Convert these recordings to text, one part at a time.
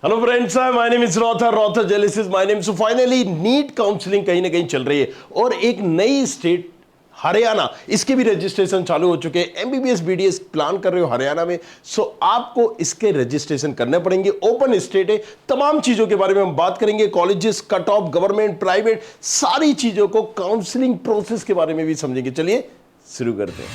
Hello friends, my name is रॉथर जेलिसिस my name. So finally NEET counselling कहीं ना कहीं चल रही है और एक नई स्टेट हरियाणा, इसके भी रजिस्ट्रेशन चालू हो चुके हैं। एमबीबीएस बीडीएस प्लान कर रहे हो हरियाणा में, सो आपको इसके रजिस्ट्रेशन करने पड़ेंगे। ओपन स्टेट है, तमाम चीजों के बारे में हम बात करेंगे। Colleges, cut off, government, private, सारी चीजों को, काउंसलिंग प्रोसेस के बारे में भी समझेंगे। चलिए शुरू करते हैं।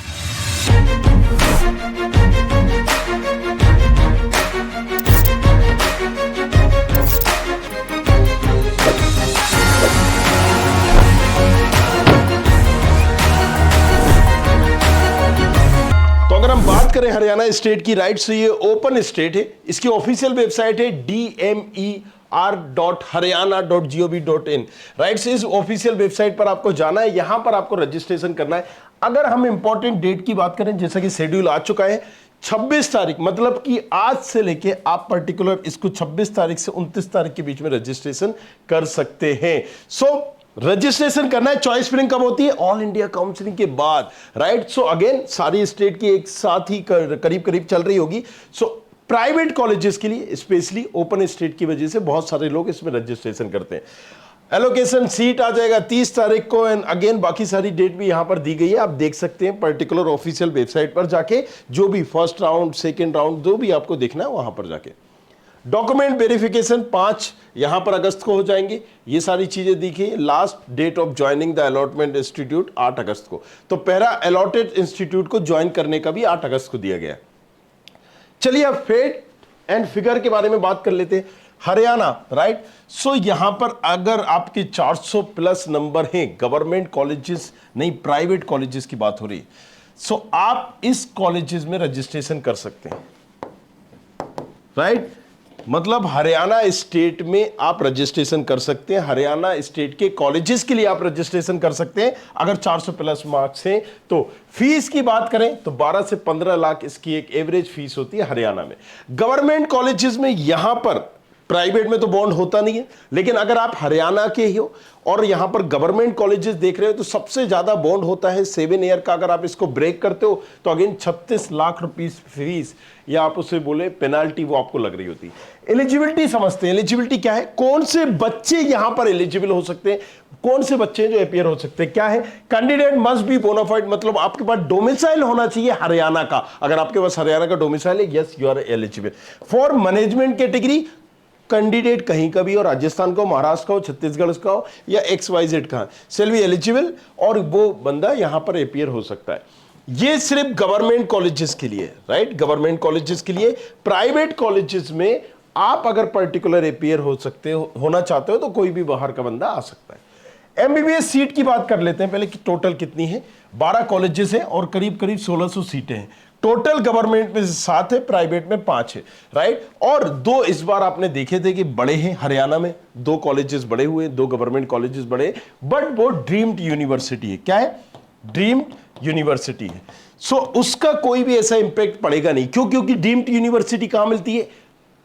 अगर हम बात करें हरियाणा स्टेट की, राइट, से ये ओपन स्टेट है। इसकी ऑफिशियल वेबसाइट है dmer.haryana.gov.in, राइट। से इस ऑफिशियल वेबसाइट पर आपको जाना है, यहां पर आपको रजिस्ट्रेशन करना है। अगर हम इंपॉर्टेंट डेट की बात करें, जैसा कि शेड्यूल आ चुका है 26 तारीख, मतलब कि आज से लेके आप पर्टिकुलर इसको 26 तारीख से 29 तारीख के बीच में रजिस्ट्रेशन कर सकते हैं। रजिस्ट्रेशन करना है। चॉइस फिलिंग कब होती है? ऑल इंडिया काउंसलिंग के बाद, राइट। सो अगेन सारी स्टेट की एक साथ ही करीब करीब चल रही होगी। सो प्राइवेट कॉलेजेस के लिए स्पेशली ओपन स्टेट की वजह से बहुत सारे लोग इसमें रजिस्ट्रेशन करते हैं। एलोकेशन सीट आ जाएगा 30 तारीख को, एंड अगेन बाकी सारी डेट भी यहां पर दी गई है, आप देख सकते हैं पर्टिकुलर ऑफिशियल वेबसाइट पर जाके। जो भी फर्स्ट राउंड, सेकेंड राउंड, जो भी आपको देखना है वहां पर जाके। डॉक्यूमेंट वेरिफिकेशन 5 यहां पर अगस्त को हो जाएंगे। ये सारी चीजें देखिए। Last date of joining the allotment institute 8 अगस्त को, तो पहला अलॉटेड इंस्टीट्यूट को ज्वाइन करने का भी 8 अगस्त को दिया गया। चलिए अब फेट एंड फिगर के बारे में बात कर लेते हैं। हरियाणा, राइट। सो यहां पर अगर आपके 400 प्लस नंबर हैं, गवर्नमेंट कॉलेजेस नहीं, प्राइवेट कॉलेजेस की बात हो रही है, सो आप इस कॉलेजेस में रजिस्ट्रेशन कर सकते हैं, राइट। मतलब हरियाणा स्टेट में आप रजिस्ट्रेशन कर सकते हैं। हरियाणा स्टेट के कॉलेजेस के लिए आप रजिस्ट्रेशन कर सकते हैं अगर 400 प्लस मार्क्स हैं तो। फीस की बात करें तो 12 से 15 लाख इसकी एक एवरेज फीस होती है हरियाणा में। गवर्नमेंट कॉलेजेस में यहां पर, प्राइवेट में तो बॉन्ड होता नहीं है, लेकिन अगर आप हरियाणा के ही हो और यहां पर गवर्नमेंट कॉलेजेस देख रहे हो तो सबसे ज्यादा बॉन्ड होता है 7 ईयर का। अगर आप इसको ब्रेक करते हो तो अगेन 36 लाख रुपीस फीस, या आप उसे बोले पेनाल्टी, वो आपको लग रही होती है। एलिजिबिलिटी समझते हैं। एलिजिबिलिटी क्या है? कौन से बच्चे यहां पर एलिजिबल हो सकते हैं, कौन से बच्चे जो अपियर हो सकते हैं? क्या है? कैंडिडेट मस्ट बी बोनाफाइड, मतलब आपके पास डोमिसाइल होना चाहिए हरियाणा का। अगर आपके पास हरियाणा का डोमिसाइल है, yes you are eligible for management category. Candidate कहीं का भी हो, राजस्थान का हो, महाराष्ट्र का हो, छत्तीसगढ़ का हो, या XYZ का, सेल बी एलिजिबल, और वो बंदा यहां पर अपियर हो सकता है। ये सिर्फ गवर्नमेंट कॉलेजेस के लिए, राइट, गवर्नमेंट कॉलेजेस के लिए। प्राइवेट कॉलेजेस में आप अगर पर्टिकुलर अपियर हो सकते हो, होना चाहते हो, तो कोई भी बाहर का बंदा आ सकता है। एमबीबीएस सीट की बात कर लेते हैं पहले कि टोटल कितनी है। 12 कॉलेजेस हैं और करीब करीब 1600 सीटें हैं। टोटल गवर्नमेंट में 7 है, प्राइवेट में 5 है, राइट। और 2 इस बार आपने देखे थे कि बड़े हैं हरियाणा में, 2 कॉलेजेस बड़े हुए, 2 गवर्नमेंट कॉलेजेस बड़े, बट वो ड्रीम्ड यूनिवर्सिटी है। क्या है? ड्रीम्ड यूनिवर्सिटी है। सो उसका कोई भी ऐसा इंपैक्ट पड़ेगा नहीं। क्यों? क्योंकि ड्रीम्ड यूनिवर्सिटी कहां मिलती है?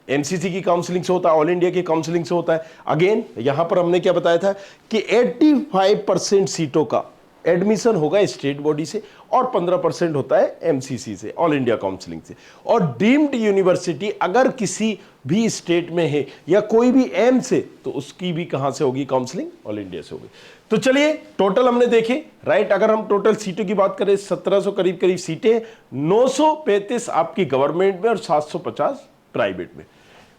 एमसीसी की काउंसलिंग से होता है, ऑल इंडिया की काउंसलिंग से होता है। अगेन यहां पर हमने क्या बताया था कि 85% सीटों का एडमिशन होगा स्टेट बॉडी से और 15% होता है एमसीसी से, ऑल इंडिया काउंसलिंग से। और डीम्ड यूनिवर्सिटी अगर किसी भी स्टेट में है या कोई भी एम से, तो उसकी भी कहां से होगी काउंसलिंग? ऑल इंडिया से होगी। तो चलिए टोटल हमने देखे, राइट। अगर हम टोटल सीटों की बात करें, 1700 करीब करीब सीटें, 935 आपकी गवर्नमेंट में और 750 प्राइवेट में।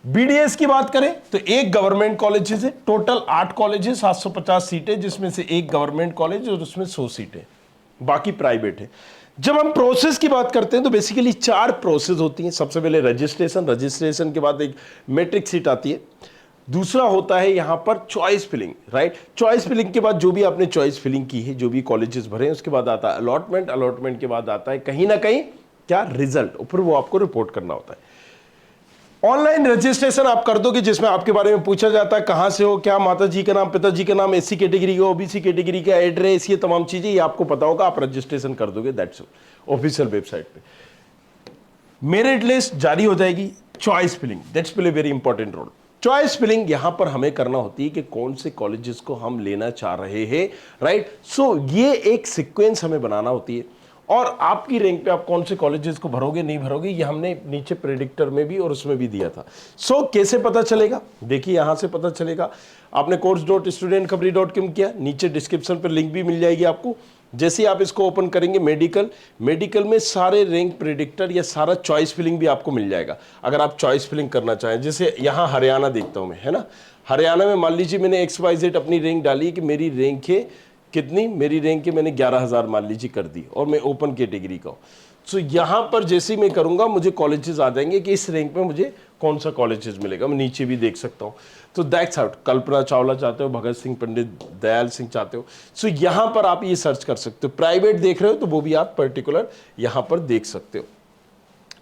बीडीएस की बात करें तो एक गवर्नमेंट कॉलेज है, टोटल 8 कॉलेज है, 750 सीटें, जिसमें से एक गवर्नमेंट कॉलेज और उसमें 100 सीटें, बाकी प्राइवेट है। जब हम प्रोसेस की बात करते हैं तो बेसिकली 4 प्रोसेस होती हैं। सबसे पहले रजिस्ट्रेशन, रजिस्ट्रेशन के बाद एक मैट्रिक सीट आती है। दूसरा होता है यहां पर choice filling, right. Choice filling के बाद जो भी आपने चॉइस फिलिंग की है, जो भी कॉलेजेस भरे हैं, उसके बाद आता है अलॉटमेंट, अलॉटमेंट के बाद आता है कहीं ना कहीं क्या? रिजल्ट, और फिर वो आपको रिपोर्ट करना होता है। ऑनलाइन रजिस्ट्रेशन आप कर दोगे, जिसमें आपके बारे में पूछा जाता है, कहां से हो, क्या माता जी का नाम, पिताजी का नाम, एससी कैटेगरी का, ओबीसी कैटेगरी का, एड्रेस, ये तमाम चीजें ये आपको पता होगा, आप रजिस्ट्रेशन कर दोगे। दैट्स ऑफिशियल वेबसाइट पे। मेरिट लिस्ट जारी हो जाएगी। Choice filling, that's play very important role. Choice filling यहां पर हमें करना होती है कि कौन से कॉलेजेस को हम लेना चाह रहे हैं, राइट। सो ये एक सीक्वेंस हमें बनाना होती है और आपकी रैंक पे आप कौन से कॉलेजेस को भरोगे नहीं भरोगे, ये हमने नीचे प्रेडिक्टर में भी और उसमें भी दिया था। सो कैसे पता चलेगा, देखिए यहां से पता चलेगा। आपने course.studentkhapri.com किया, नीचे डिस्क्रिप्शन पर लिंक भी मिल जाएगी आपको। जैसे ही आप इसको ओपन करेंगे, मेडिकल में सारे रैंक प्रेडिक्टर या सारा चॉइस फिलिंग भी आपको मिल जाएगा। अगर आप चॉइस फिलिंग करना चाहें, जैसे यहाँ हरियाणा देखता हूँ मैं, है ना, हरियाणा में मान लीजिए मैंने XYZ अपनी रैंक डाली कि मेरी रैंक है कितनी, मेरी रैंक है मैंने 11,000 मान लीजिए कर दी और मैं ओपन कैटेगरी का हूँ। सो यहाँ पर जैसे ही मैं करूँगा मुझे कॉलेजेस आ जाएंगे कि इस रैंक में मुझे कौन सा कॉलेजेस मिलेगा। मैं नीचे भी देख सकता हूँ। तो दैट्स आउट, कल्पना चावला चाहते हो, भगत सिंह, पंडित दयाल सिंह चाहते हो, सो यहाँ पर आप ये सर्च कर सकते हो। प्राइवेट देख रहे हो तो वो भी आप पर्टिकुलर यहाँ पर देख सकते हो,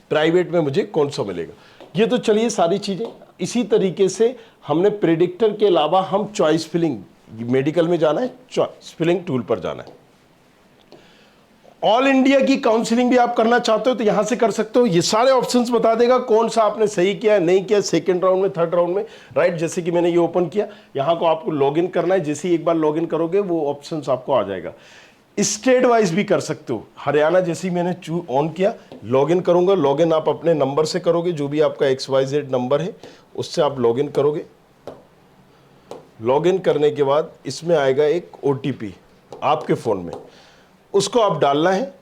प्राइवेट में मुझे कौन सा मिलेगा। ये तो चलिए सारी चीज़ें। इसी तरीके से हमने प्रेडिक्टर के अलावा हम चॉइस फिलिंग, मेडिकल में जाना है, चॉइस फिलिंग टूल पर जाना है। ऑल इंडिया की काउंसलिंग भी आप करना चाहते हो तो यहां से कर सकते हो। ये सारे ऑप्शंस बता देगा कौन सा आपने सही किया नहीं किया, सेकंड राउंड में, थर्ड राउंड में, राइट। जैसे कि मैंने ये ओपन किया, यहां को आपको लॉगिन करना है। जैसे ही एक बार लॉगिन करोगे वो ऑप्शंस आपको आ जाएगा। स्टेट वाइज भी कर सकते हो। हरियाणा जैसे ही मैंने ऑन किया, लॉगिन करूंगा। लॉगिन आप अपने नंबर से करोगे, जो भी आपका XYZ नंबर है उससे आप लॉगिन करोगे। लॉगिन करने के बाद इसमें आएगा एक OTP आपके फ़ोन में, उसको आप डालना है।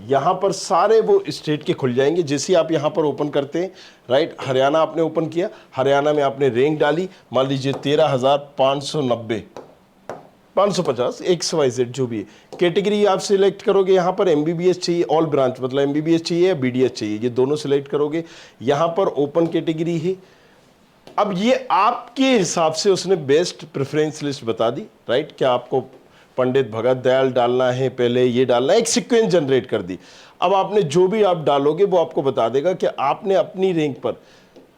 यहाँ पर सारे वो स्टेट के खुल जाएंगे जैसे आप यहाँ पर ओपन करते हैं, राइट। हरियाणा आपने ओपन किया, हरियाणा में आपने रैंक डाली, मान लीजिए 13,590, 550, XYZ जो भी है। कैटेगरी आप सिलेक्ट करोगे, यहाँ पर MBBS चाहिए, ऑल ब्रांच मतलब MBBS चाहिए या BDS चाहिए, ये दोनों सिलेक्ट करोगे। यहाँ पर ओपन कैटेगरी है। अब ये आपके हिसाब से उसने बेस्ट प्रेफरेंस लिस्ट बता दी, राइट। क्या आपको पंडित भगत दयाल डालना है, पहले ये डालना है, एक सीक्वेंस जनरेट कर दी। अब आपने जो भी आप डालोगे वो आपको बता देगा कि आपने अपनी रैंक पर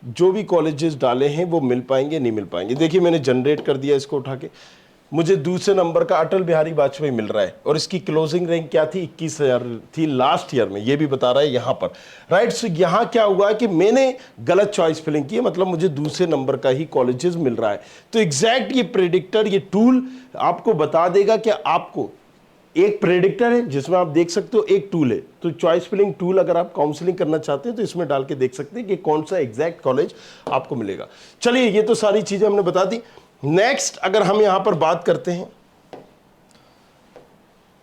जो भी कॉलेजेस डाले हैं वो मिल पाएंगे नहीं मिल पाएंगे। देखिए मैंने जनरेट कर दिया इसको उठा के, मुझे दूसरे नंबर का अटल बिहारी वाजपेयी मिल रहा है और इसकी क्लोजिंग रैंक क्या थी, 21,000 थी लास्ट ईयर में, ये भी बता रहा है यहाँ पर, राइट। सो यहाँ क्या हुआ कि मैंने गलत चॉइस फिलिंग की है, मतलब मुझे दूसरे नंबर का ही कॉलेजेस मिल रहा है। तो एग्जैक्ट ये प्रेडिक्टर, ये टूल आपको बता देगा कि आपको एक प्रेडिक्टर है जिसमें आप देख सकते हो, एक टूल है। तो चॉइस फिलिंग टूल अगर आप काउंसलिंग करना चाहते हैं तो इसमें डाल के देख सकते हैं कि कौन सा एग्जैक्ट कॉलेज आपको मिलेगा। चलिए ये तो सारी चीजें हमने बता दी। नेक्स्ट अगर हम यहां पर बात करते हैं,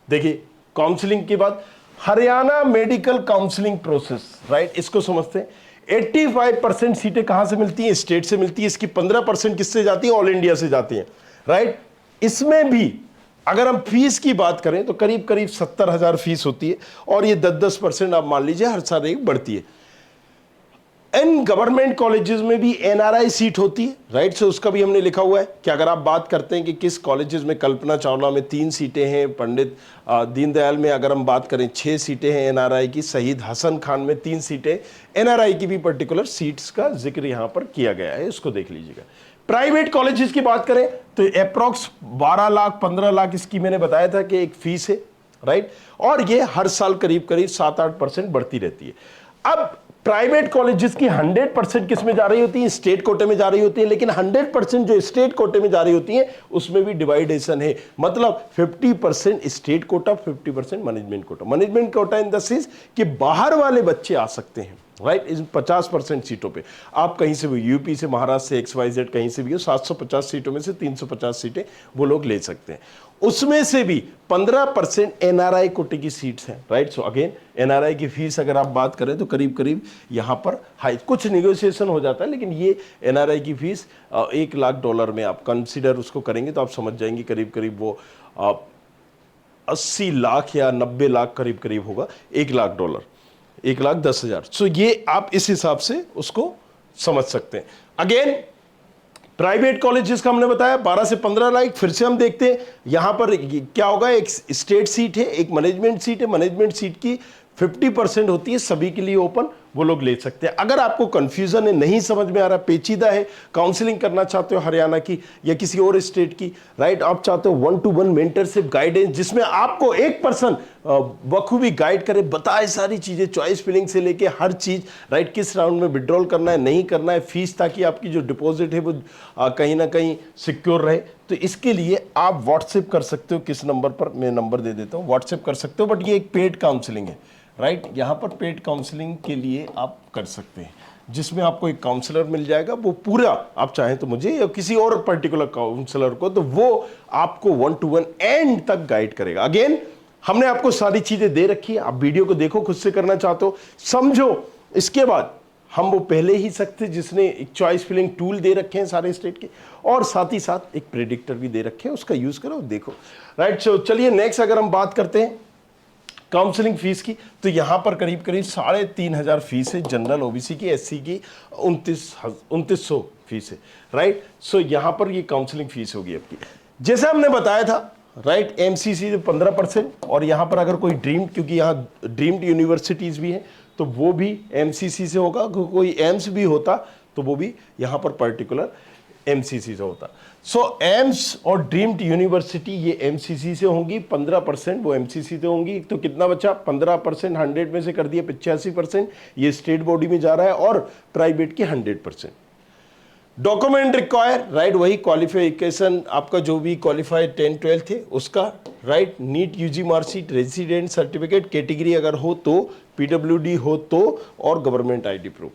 देखिए काउंसलिंग के बाद Haryana medical counselling process, right, इसको समझते हैं। 85% सीटें कहां से मिलती हैं, स्टेट से मिलती है। इसकी 15% किससे जाती है, ऑल इंडिया से जाती हैं, राइट। इसमें भी अगर हम फीस की बात करें तो करीब करीब 70,000 फीस होती है और ये 10% आप मान लीजिए हर साल एक बढ़ती है। इन गवर्नमेंट कॉलेजेस में भी NRI सीट होती है, राइट। से उसका भी हमने लिखा हुआ है कि अगर आप बात करते हैं कि किस कॉलेजेस में, कल्पना चावला में 3 सीटें हैं, पंडित दीनदयाल में अगर हम बात करें 6 सीटें हैं NRI की, शहीद हसन खान में 3 सीटें, NRI की भी पर्टिकुलर सीट्स का जिक्र यहां पर किया गया है, इसको देख लीजिएगा। प्राइवेट कॉलेजेस की बात करें तो अप्रॉक्स 12 लाख 15 लाख इसकी मैंने बताया था कि एक फीस है, राइट। और ये हर साल करीब करीब 7-8% बढ़ती रहती है। अब प्राइवेट कॉलेजेस की 100% किस में जा रही होती है, स्टेट कोटे में जा रही होती है, लेकिन 100% जो स्टेट कोटे में जा रही होती है उसमें भी डिवाइडेशन है। मतलब 50% state quota, 50% management quota. Management quota in the sense कि बाहर वाले बच्चे आ सकते हैं, राइट। इस 50% सीटों पे आप कहीं से भी, यूपी से, महाराष्ट्र से, XYZ कहीं से भी हो, 750 सीटों में से 350 सीटें वो लोग ले सकते हैं। उसमें से भी 15% NRI कोटे की सीट्स हैं, राइट। सो अगेन NRI की फीस अगर आप बात करें तो करीब करीब यहाँ पर हाई, कुछ निगोशिएशन हो जाता है, लेकिन ये NRI की फीस $1 लाख में आप कंसिडर उसको करेंगे तो आप समझ जाएंगे करीब करीब वो 80 लाख या 90 लाख करीब करीब होगा। $1 लाख, $1,10,000। सो ये आप इस हिसाब से उसको समझ सकते हैं। अगेन प्राइवेट कॉलेजेस का हमने बताया 12 से 15 लाख। फिर से हम देखते हैं यहां पर क्या होगा, एक स्टेट सीट है, एक मैनेजमेंट सीट है। मैनेजमेंट सीट की 50% होती है सभी के लिए ओपन, वो लोग ले सकते हैं। अगर आपको कंफ्यूजन है, नहीं समझ में आ रहा, पेचीदा है, काउंसलिंग करना चाहते हो हरियाणा की या किसी और स्टेट की, राइट, आप चाहते हो 1-to-1 मेंटरशिप गाइडेंस जिसमें आपको एक पर्सन बखूबी गाइड करे, बताए सारी चीजें, चॉइस फिलिंग से लेके हर चीज, राइट, किस राउंड में विड्रॉल करना है, नहीं करना है, फीस, ताकि आपकी जो डिपॉजिट है वो कहीं ना कहीं सिक्योर रहे। तो इसके लिए आप व्हाट्सएप कर सकते हो, किस नंबर पर, मैं नंबर दे देता हूँ, व्हाट्सएप कर सकते हो। बट ये एक पेड काउंसलिंग है, राइट, यहाँ पर पेड काउंसलिंग के लिए आप कर सकते हैं, जिसमें आपको एक काउंसलर मिल जाएगा, वो पूरा, आप चाहें तो मुझे या किसी और पर्टिकुलर काउंसलर को, तो वो आपको 1-to-1 एंड तक गाइड करेगा। अगेन, हमने आपको सारी चीजें दे रखी है, आप वीडियो को देखो, खुद से करना चाहते हो समझो, इसके बाद हम वो पहले ही सकते जिसने एक चॉइस फिलिंग टूल दे रखे हैं सारे स्टेट के, और साथ ही साथ एक प्रेडिक्टर भी दे रखे हैं, उसका यूज करो, देखो, राइट। सो चलिए नेक्स्ट अगर हम बात करते हैं काउंसलिंग फीस की, तो यहां पर करीब करीब 3,500 फीस है, जनरल ओबीसी की, एससी की 2900 फीस है, राइट। सो यहां पर ये काउंसलिंग फीस होगी आपकी, जैसा हमने बताया था, राइट, एमसीसी 15%, और यहां पर अगर कोई ड्रीम्ड, क्योंकि यहां ड्रीम्ड यूनिवर्सिटीज भी हैं, तो वो भी एमसीसी से होगा, कोई एम्स भी होता तो वो भी यहां पर पर्टिकुलर एमसीसी से होता। सो एम्स और ड्रीम्ड यूनिवर्सिटी ये एमसीसी से होंगी, 15% वो एमसीसी से होंगी। तो कितना बचा, 15%, 100 में से कर दिया 85%, ये स्टेट बॉडी में जा रहा है, और प्राइवेट के 100%। डॉक्यूमेंट रिक्वायर, राइट, वही क्वालिफिकेशन आपका जो भी क्वालिफाइड 10-12 थे उसका, right, NEET UG marksheet, resident certificate, category अगर हो तो, पीडब्ल्यूडी हो तो, और गवर्नमेंट आईडी प्रूफ।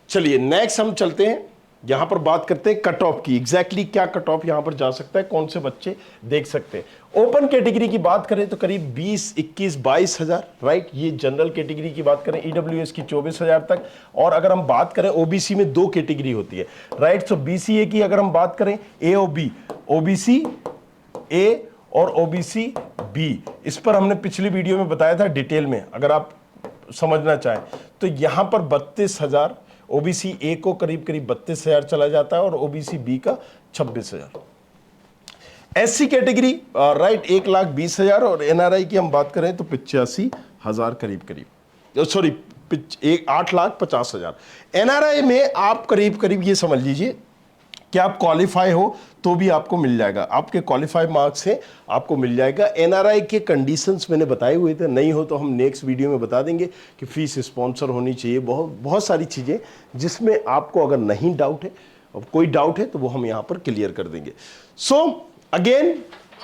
चलिए नेक्स्ट हम चलते हैं, यहां पर बात करते हैं कट ऑफ की, एग्जैक्टली क्या कट ऑफ यहां पर जा सकता है, कौन से बच्चे देख सकते हैं। ओपन कैटेगरी की बात करें तो करीब 20, 21, 22,000, राइट, ये जनरल कैटेगरी की बात करें, ईडब्ल्यूएस की 24,000 तक। और अगर हम बात करें ओबीसी में 2 कैटेगरी होती है, राइट, सो बीसीए की अगर हम बात करें, ए और बी, ओबीसी ए और ओबीसी बी, इस पर हमने पिछली वीडियो में बताया था डिटेल में, अगर आप समझना चाहें तो यहां पर 32,000, ओबीसी ए को करीब करीब 32,000 चला जाता है, और ओबीसी बी का 26,000। एससी कैटेगरी, राइट, 1,20,000, और एनआरआई की हम बात करें तो 85,000 करीब करीब, सॉरी 8,50,000। एनआरआई में आप करीब करीब ये समझ लीजिए कि आप क्वालिफाई हो तो भी आपको मिल जाएगा, आपके क्वालिफाई मार्क्स हैं, आपको मिल जाएगा। एनआरआई के कंडीशंस मैंने बताए हुए थे, नहीं हो तो हम नेक्स्ट वीडियो में बता देंगे कि फीस स्पॉन्सर होनी चाहिए, बहुत सारी चीज़ें जिसमें आपको अगर नहीं डाउट है, कोई डाउट है तो वो हम यहाँ पर क्लियर कर देंगे। सो अगेन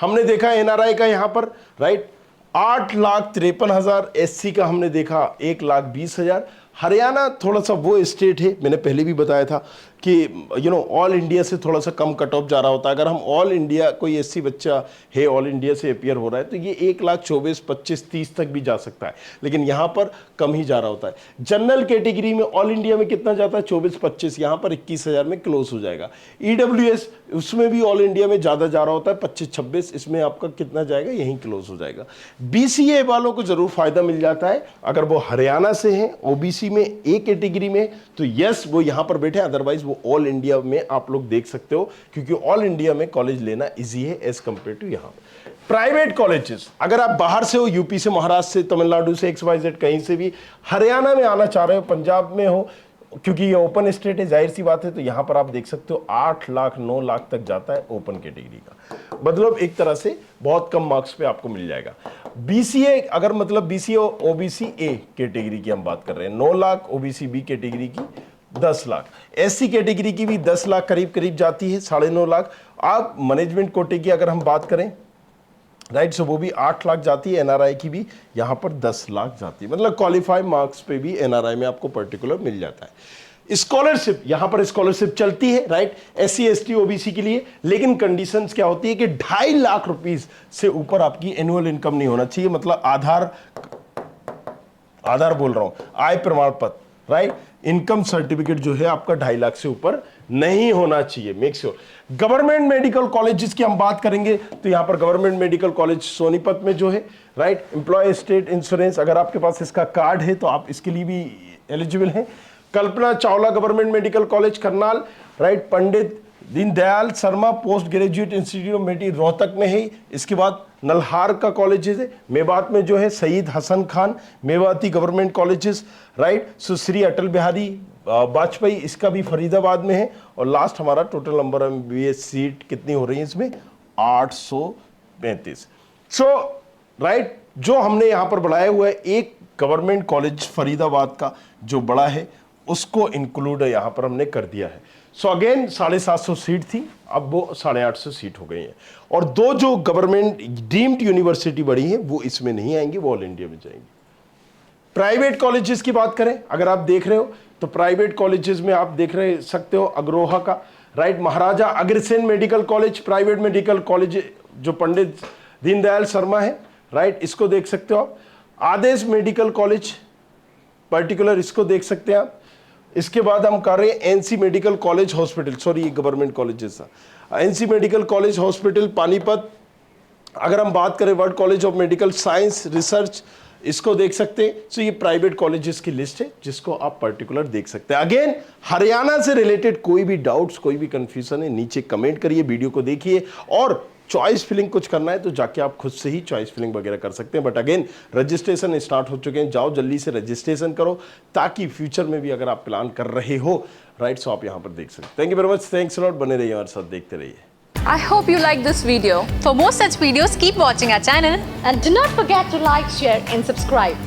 हमने देखा एनआरआई का यहाँ पर, राइट, 8,53,000, एससी का हमने देखा 1,20,000। हरियाणा थोड़ा सा वो स्टेट है, मैंने पहले भी बताया था कि ऑल इंडिया से थोड़ा सा कम कट ऑफ जा रहा होता है। अगर हम ऑल इंडिया, कोई एससी बच्चा है ऑल इंडिया से अपियर हो रहा है तो ये 1,24,000, 25, 30 तक भी जा सकता है, लेकिन यहाँ पर कम ही जा रहा होता है। जनरल कैटेगरी में ऑल इंडिया में कितना जाता है, 24-25, यहाँ पर 21,000 में क्लोज हो जाएगा। ईडब्ल्यूएस, उसमें भी ऑल इंडिया में ज़्यादा जा रहा होता है, 25-26, इसमें आपका कितना जाएगा, यहीं क्लोज हो जाएगा। बीसीए वालों को जरूर फायदा मिल जाता है, अगर वो हरियाणा से हैं, ओबीसी में ए कैटेगरी में, तो यस वो यहाँ पर बैठे, अदरवाइज वो ऑल इंडिया में आप लोग देख सकते हो, क्योंकि ऑल इंडिया में कॉलेज लेना इजी है एज कंपेयर टू यहाँ। प्राइवेट कॉलेजेस, अगर आप बाहर से हो, यूपी से, महाराष्ट्र से, तमिलनाडु से, XYZ कहीं से भी हरियाणा में आना चाह रहे हो, पंजाब में हो, क्योंकि ये ओपन स्टेट है, जाहिर सी बात है, तो यहां पर आप देख सकते हो 8 लाख 9 लाख तक जाता है ओपन कैटेगरी का, मतलब एक तरह से बहुत कम मार्क्स पे आपको मिल जाएगा। बीसीए, अगर मतलब बीसीए ओबीसी ए कैटेगरी की हम बात कर रहे हैं, 9 लाख, ओबीसी बी कैटेगरी की 10 लाख, एससी कैटेगरी की भी 10 लाख करीब करीब जाती है, 9.5 लाख। आप मैनेजमेंट कोटे की अगर हम बात करें, राइट, सो वो भी 8 लाख जाती है, एनआरआई की भी यहां पर 10 लाख जाती है, मतलब क्वालिफाई मार्क्स पे भी एनआरआई में आपको पर्टिकुलर मिल जाता है। स्कॉलरशिप, यहां पर स्कॉलरशिप चलती है, राइट, एससी एसटी ओबीसी के लिए, लेकिन कंडीशंस क्या होती है कि 2.5 लाख रुपीस से ऊपर आपकी एनुअल इनकम नहीं होना चाहिए, मतलब आधार बोल रहा हूं, आय प्रमाण पत्र, राइट, इनकम सर्टिफिकेट जो है आपका 2.5 लाख से ऊपर नहीं होना चाहिए, make sure. Government medical college जिसकी हम बात करेंगे, तो यहां पर गवर्नमेंट मेडिकल कॉलेज सोनीपत में जो है, राइट, एम्प्लॉय स्टेट इंश्योरेंस, अगर आपके पास इसका कार्ड है तो आप इसके लिए भी एलिजिबल हैं। Kalpana Chawla government medical college Karnal, right, Pandit Deendayal Sharma post graduate institute of medicine Rohtak में है। इसके बाद नल्हार का कॉलेजेस है, मेवात में जो है Saeed Hasan Khan Mewati government colleges, right. Sushri Atal Bihari Vajpayee, इसका भी फरीदाबाद में है। और लास्ट हमारा total number of MBBS seat कितनी हो रही है इसमें, 835। सो राइट, जो हमने यहाँ पर बढ़ाया हुआ है एक गवर्नमेंट कॉलेज फरीदाबाद का जो बड़ा है उसको इंक्लूड यहाँ पर हमने कर दिया है। सो अगेन 750 सीट थी, अब वो 850 सीट हो गई हैं। और दो जो गवर्नमेंट डीम्ड यूनिवर्सिटी बड़ी है वो इसमें नहीं आएंगी, वो ऑल इंडिया में जाएंगी। प्राइवेट कॉलेजेस की बात करें, अगर आप देख रहे हो तो प्राइवेट कॉलेजेस में आप देख रहे सकते हो अग्रोहा का, right, Maharaja Agrasen medical college, private medical college जो पंडित दीनदयाल शर्मा है, राइट, इसको देख सकते हो आप। आदेश मेडिकल कॉलेज पर्टिकुलर, इसको देख सकते हैं आप। इसके बाद हम कर रहे हैं NC medical college hospital, sorry ये गवर्नमेंट कॉलेज जैसा, NC medical college hospital Panipat. अगर हम बात करें world college of medical science research, इसको देख सकते हैं। सो ये प्राइवेट कॉलेजेस की लिस्ट है जिसको आप पर्टिकुलर देख सकते हैं। अगेन हरियाणा से रिलेटेड कोई भी डाउट्स, कोई भी कंफ्यूजन है, नीचे कमेंट करिए, वीडियो को देखिए। और चॉइस फिलिंग कुछ करना है तो जाके आप खुद से ही चॉइस फिलिंग वगैरह कर सकते हैं। बट अगेन रजिस्ट्रेशन स्टार्ट हो चुके हैं, जाओ जल्दी से रजिस्ट्रेशन करो ताकि फ्यूचर में भी अगर आप प्लान कर रहे हो, राइट, सो आप यहाँ पर देख सकते हैं। Thank you very much, thanks a lot, बने रहिए हमारे साथ, देखते रहिए। I hope you like this video. For more such videos, keep watching our channel. And do not forget to like, share and subscribe.